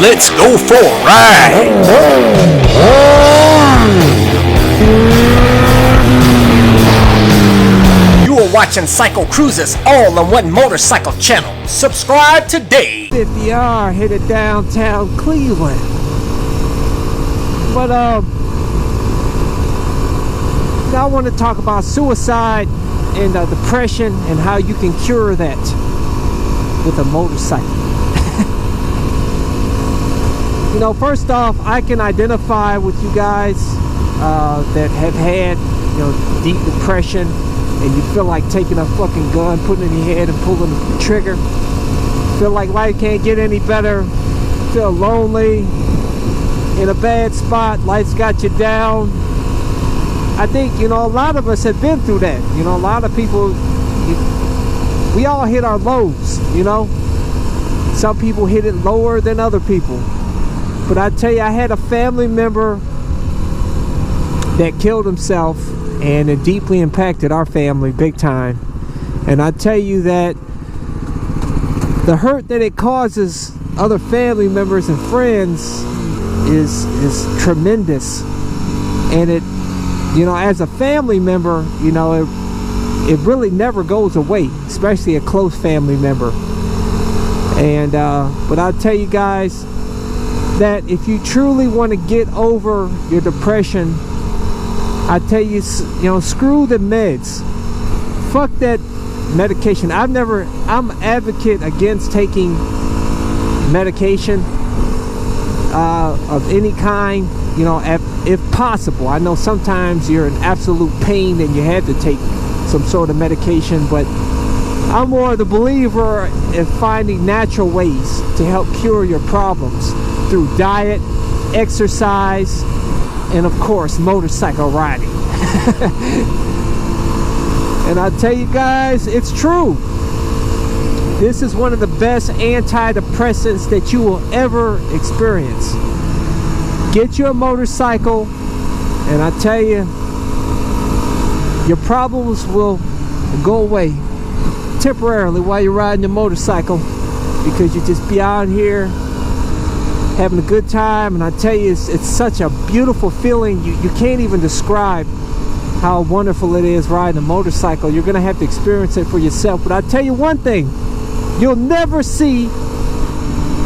Let's go for a ride. You are watching CycleCruza's all-in-one motorcycle channel. Subscribe today. 50R headed downtown Cleveland. But now I want to talk about suicide and depression and how you can cure that with a motorcycle. You know, first off, I can identify with you guys that have had, you know, deep depression, and you feel like taking a fucking gun, putting it in your head and pulling the trigger. Feel like life can't get any better. Feel lonely, in a bad spot, life's got you down. I think, you know, a lot of us have been through that. You know, a lot of people, we all hit our lows, you know. Some people hit it lower than other people. But I tell you, I had a family member that killed himself, and it deeply impacted our family big time. And I tell you that the hurt that it causes other family members and friends is tremendous. And it, you know, as a family member, you know, it really never goes away, especially a close family member. And but I'll tell you guys that if you truly want to get over your depression, I tell you, you know, screw the meds. Fuck that medication. I'm an advocate against taking medication of any kind, you know, if possible. I know sometimes you're in absolute pain and you have to take some sort of medication, but I'm more the believer in finding natural ways to help cure your problems through diet, exercise, and of course motorcycle riding. And I tell you guys, it's true. This is one of the best antidepressants that you will ever experience. Get you a motorcycle, and I tell you, your problems will go away temporarily while you're riding your motorcycle, because you just be out here having a good time. And I tell you, it's such a beautiful feeling. You can't even describe how wonderful it is riding a motorcycle. You're gonna have to experience it for yourself. But I tell you one thing, you'll never see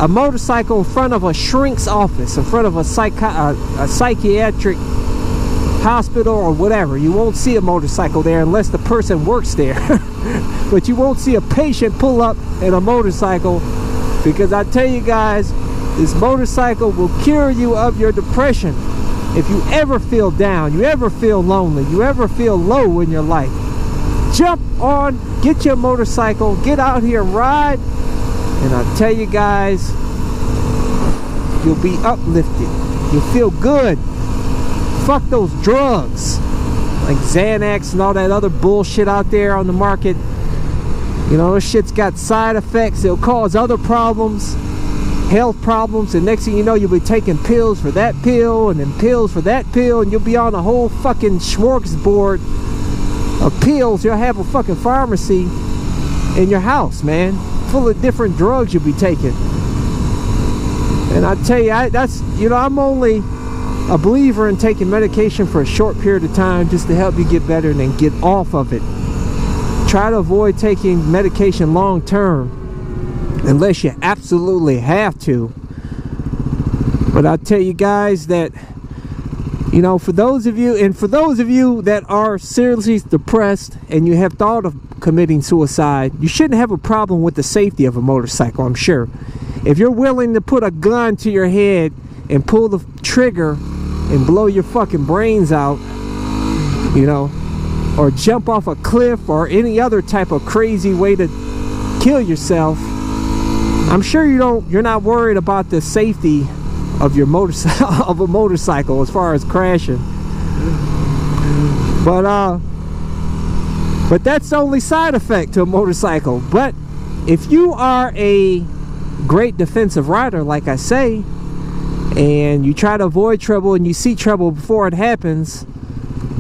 a motorcycle in front of a shrink's office, in front of a psychiatric hospital or whatever. You won't see a motorcycle there unless the person works there. But you won't see a patient pull up in a motorcycle, because I tell you guys, this motorcycle will cure you of your depression. If you ever feel down, you ever feel lonely, you ever feel low in your life, jump on, get your motorcycle, get out here and ride, and I tell you guys, you'll be uplifted. You'll feel good. Fuck those drugs like Xanax and all that other bullshit out there on the market. You know, this shit's got side effects. It'll cause other problems, health problems, and next thing you know, you'll be taking pills for that pill and then pills for that pill, and you'll be on a whole fucking smorgasbord of pills. You'll have a fucking pharmacy in your house, man, full of different drugs you'll be taking. And I tell you, that's, you know, I'm only a believer in taking medication for a short period of time just to help you get better and then get off of it. Try to avoid taking medication long term unless you absolutely have to. But I'll tell you guys that, you know, for those of you that are seriously depressed and you have thought of committing suicide, you shouldn't have a problem with the safety of a motorcycle, I'm sure. If you're willing to put a gun to your head and pull the trigger and blow your fucking brains out, you know, or jump off a cliff or any other type of crazy way to kill yourself, I'm sure you're not worried about the safety of your motorcycle of a motorcycle as far as crashing. But that's the only side effect to a motorcycle. But if you are a great defensive rider, like I say, and you try to avoid trouble and you see trouble before it happens,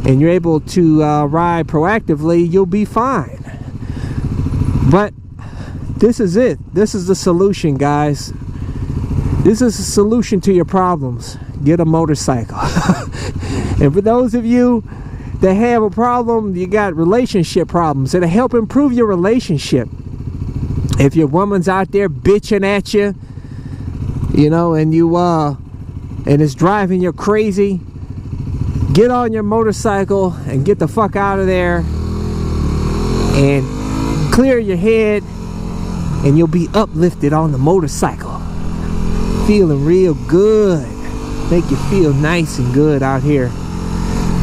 and you're able to ride proactively, you'll be fine. But this is it. This is the solution, guys. This is a solution to your problems. Get a motorcycle. And for those of you that have a problem, you got relationship problems, it'll help improve your relationship. If your woman's out there bitching at you, you know, and you and it's driving you crazy, get on your motorcycle and get the fuck out of there and clear your head, and you'll be uplifted on the motorcycle, feeling real good. Make you feel nice and good out here.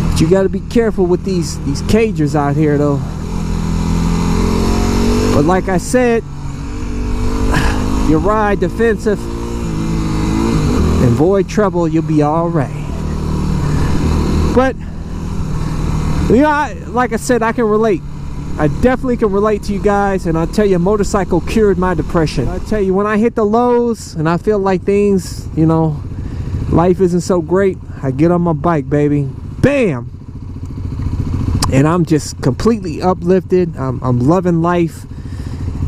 But you got to be careful with these cagers out here though. But like I said, you ride defensive and avoid trouble, you'll be all right. But you know, like I said, I can relate. I definitely can relate to you guys, and I'll tell you, a motorcycle cured my depression. I tell you, when I hit the lows and I feel like things, you know, life isn't so great, I get on my bike, baby, bam, and I'm just completely uplifted. I'm loving life,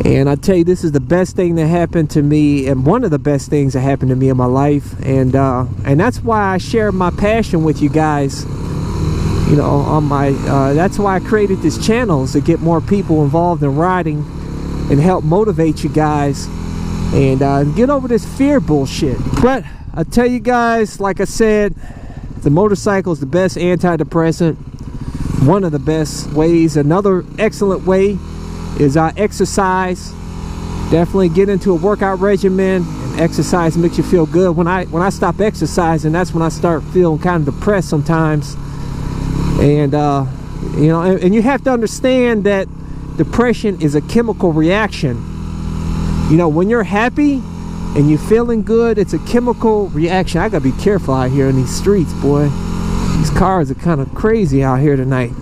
and I tell you, this is the best thing that happened to me, and one of the best things that happened to me in my life, and that's why I share my passion with you guys. You know, on my that's why I created this channel, is to get more people involved in riding and help motivate you guys and get over this fear bullshit. But I tell you guys, like I said, the motorcycle is the best antidepressant, one of the best ways. Another excellent way is exercise. Definitely get into a workout regimen, and exercise makes you feel good. When I stop exercising, that's when I start feeling kind of depressed sometimes. And you know, and you have to understand that depression is a chemical reaction. You know, when you're happy and you're feeling good, it's a chemical reaction. I gotta be careful out here in these streets, boy. These cars are kind of crazy out here tonight.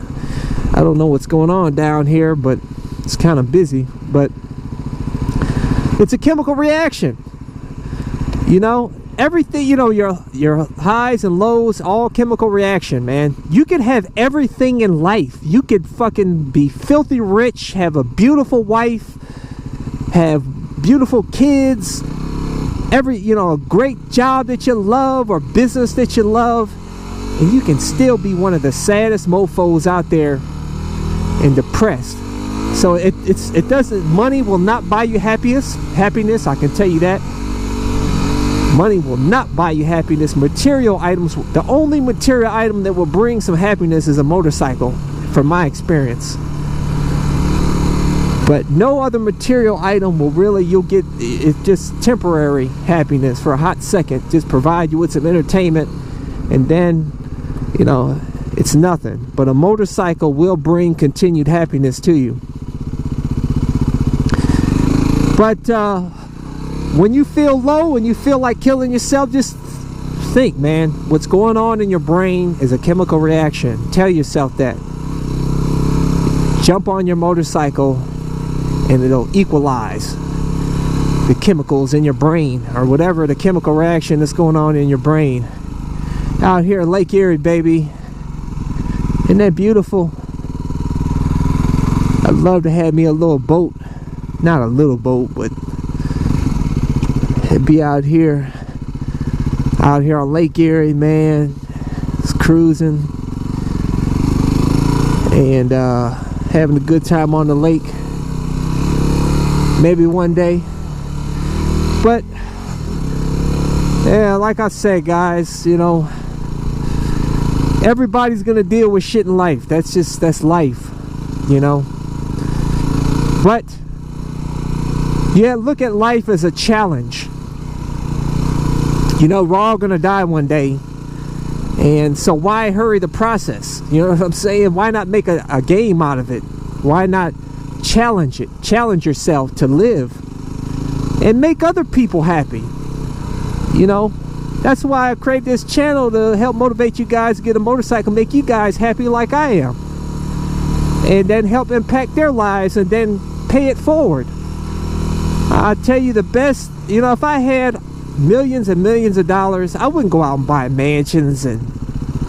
I don't know what's going on down here, but it's kind of busy. But it's a chemical reaction. You know, everything, you know, your highs and lows, all chemical reaction, man. You could have everything in life. You could fucking be filthy rich, have a beautiful wife, have beautiful kids, you know, a great job that you love or business that you love, and you can still be one of the saddest mofos out there and depressed. So it doesn't, money will not buy you happiness, I can tell you that. Money will not buy you happiness. Material items, the only material item that will bring some happiness is a motorcycle, from my experience. But no other material item will really, you'll get, it's just temporary happiness for a hot second, just provide you with some entertainment, and then, you know, it's nothing. But a motorcycle will bring continued happiness to you. But when you feel low and you feel like killing yourself, just think, man, what's going on in your brain is a chemical reaction. Tell yourself that. Jump on your motorcycle and it'll equalize the chemicals in your brain, or whatever the chemical reaction that's going on in your brain. Out here in Lake Erie, baby. Isn't that beautiful? I'd love to have me a little boat. Not a little boat, but it'd be out here on Lake Erie, man. Just cruising and having a good time on the lake. Maybe one day. But yeah, like I said, guys, you know, everybody's gonna deal with shit in life. That's life, you know. But yeah, look at life as a challenge. You know, we're all gonna die one day, and so why hurry the process? You know what I'm saying? Why not make a game out of it? Why not challenge it? Challenge yourself to live and make other people happy. You know, that's why I create this channel, to help motivate you guys to get a motorcycle, make you guys happy like I am, and then help impact their lives and then pay it forward. I tell you, the best, you know, if I had millions and millions of dollars, I wouldn't go out and buy mansions and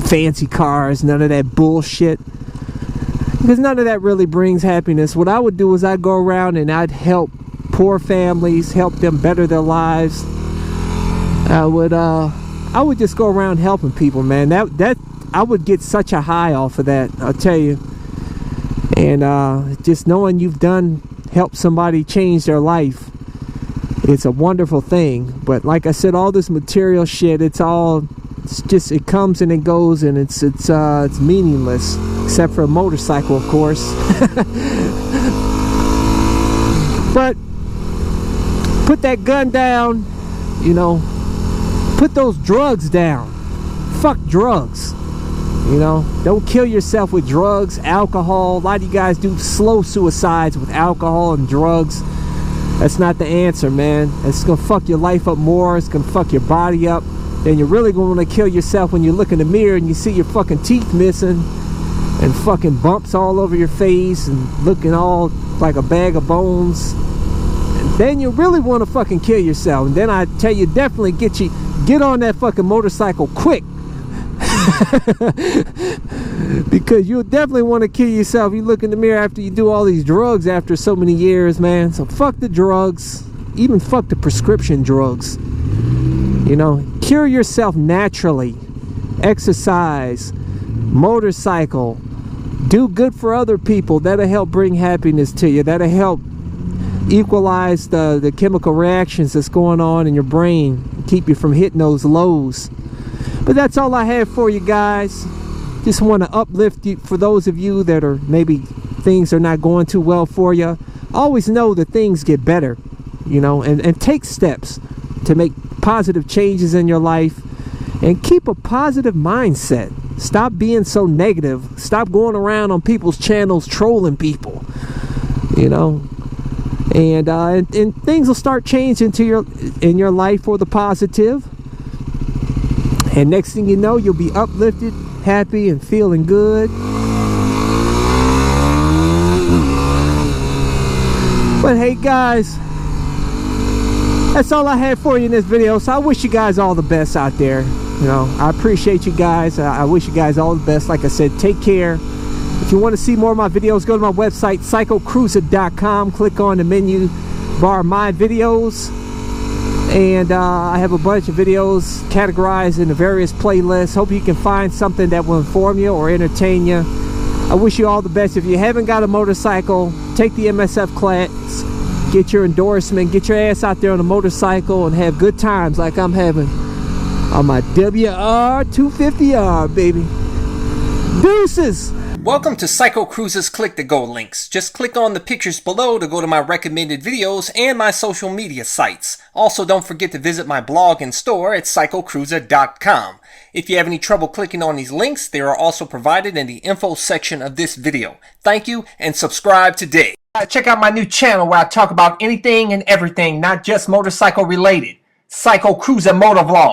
fancy cars, none of that bullshit, because none of that really brings happiness. What I would do is I'd go around and I'd help poor families, help them better their lives, I would just go around helping people, man. That I would get such a high off of that, I'll tell you. And just knowing you've helped somebody change their life, it's a wonderful thing. But like I said, all this material shit, it comes and it goes, and it's meaningless, except for a motorcycle, of course. But put that gun down, you know. Put those drugs down. Fuck drugs. You know, don't kill yourself with drugs, alcohol. A lot of you guys do slow suicides with alcohol and drugs. That's not the answer, man. It's gonna fuck your life up more. It's gonna fuck your body up. Then you're really gonna want to kill yourself when you look in the mirror and you see your fucking teeth missing and fucking bumps all over your face and looking all like a bag of bones. And then you really want to fucking kill yourself. And then I tell you, definitely get on that fucking motorcycle quick. Because you'll definitely want to kill yourself. You look in the mirror after you do all these drugs after so many years, man. So fuck the drugs. Even fuck the prescription drugs. You know, cure yourself naturally. Exercise, motorcycle, do good for other people. That'll help bring happiness to you. That'll help equalize the chemical reactions that's going on in your brain, keep you from hitting those lows. But that's all I have for you guys. Just want to uplift you. For those of you that are maybe things are not going too well for you, always know that things get better, you know, and take steps to make positive changes in your life, and keep a positive mindset. Stop being so negative. Stop going around on people's channels trolling people, you know. And things will start changing in your life for the positive. And next thing you know, you'll be uplifted, happy, and feeling good. But hey guys, that's all I had for you in this video. So I wish you guys all the best out there. You know, I appreciate you guys. I wish you guys all the best. Like I said, take care. If you want to see more of my videos, go to my website, CycleCruza.com. Click on the menu bar, My Videos. And I have a bunch of videos categorized into various playlists. Hope you can find something that will inform you or entertain you. I wish you all the best. If you haven't got a motorcycle, take the MSF class, get your endorsement, get your ass out there on a motorcycle and have good times like I'm having on my WR250R, baby. Deuces! Welcome to CycleCruza's Click to Go links. Just click on the pictures below to go to my recommended videos and my social media sites. Also, don't forget to visit my blog and store at CycleCruza.com. If you have any trouble clicking on these links, they are also provided in the info section of this video. Thank you, and subscribe today. Check out my new channel where I talk about anything and everything, not just motorcycle related. CycleCruza Motovlog.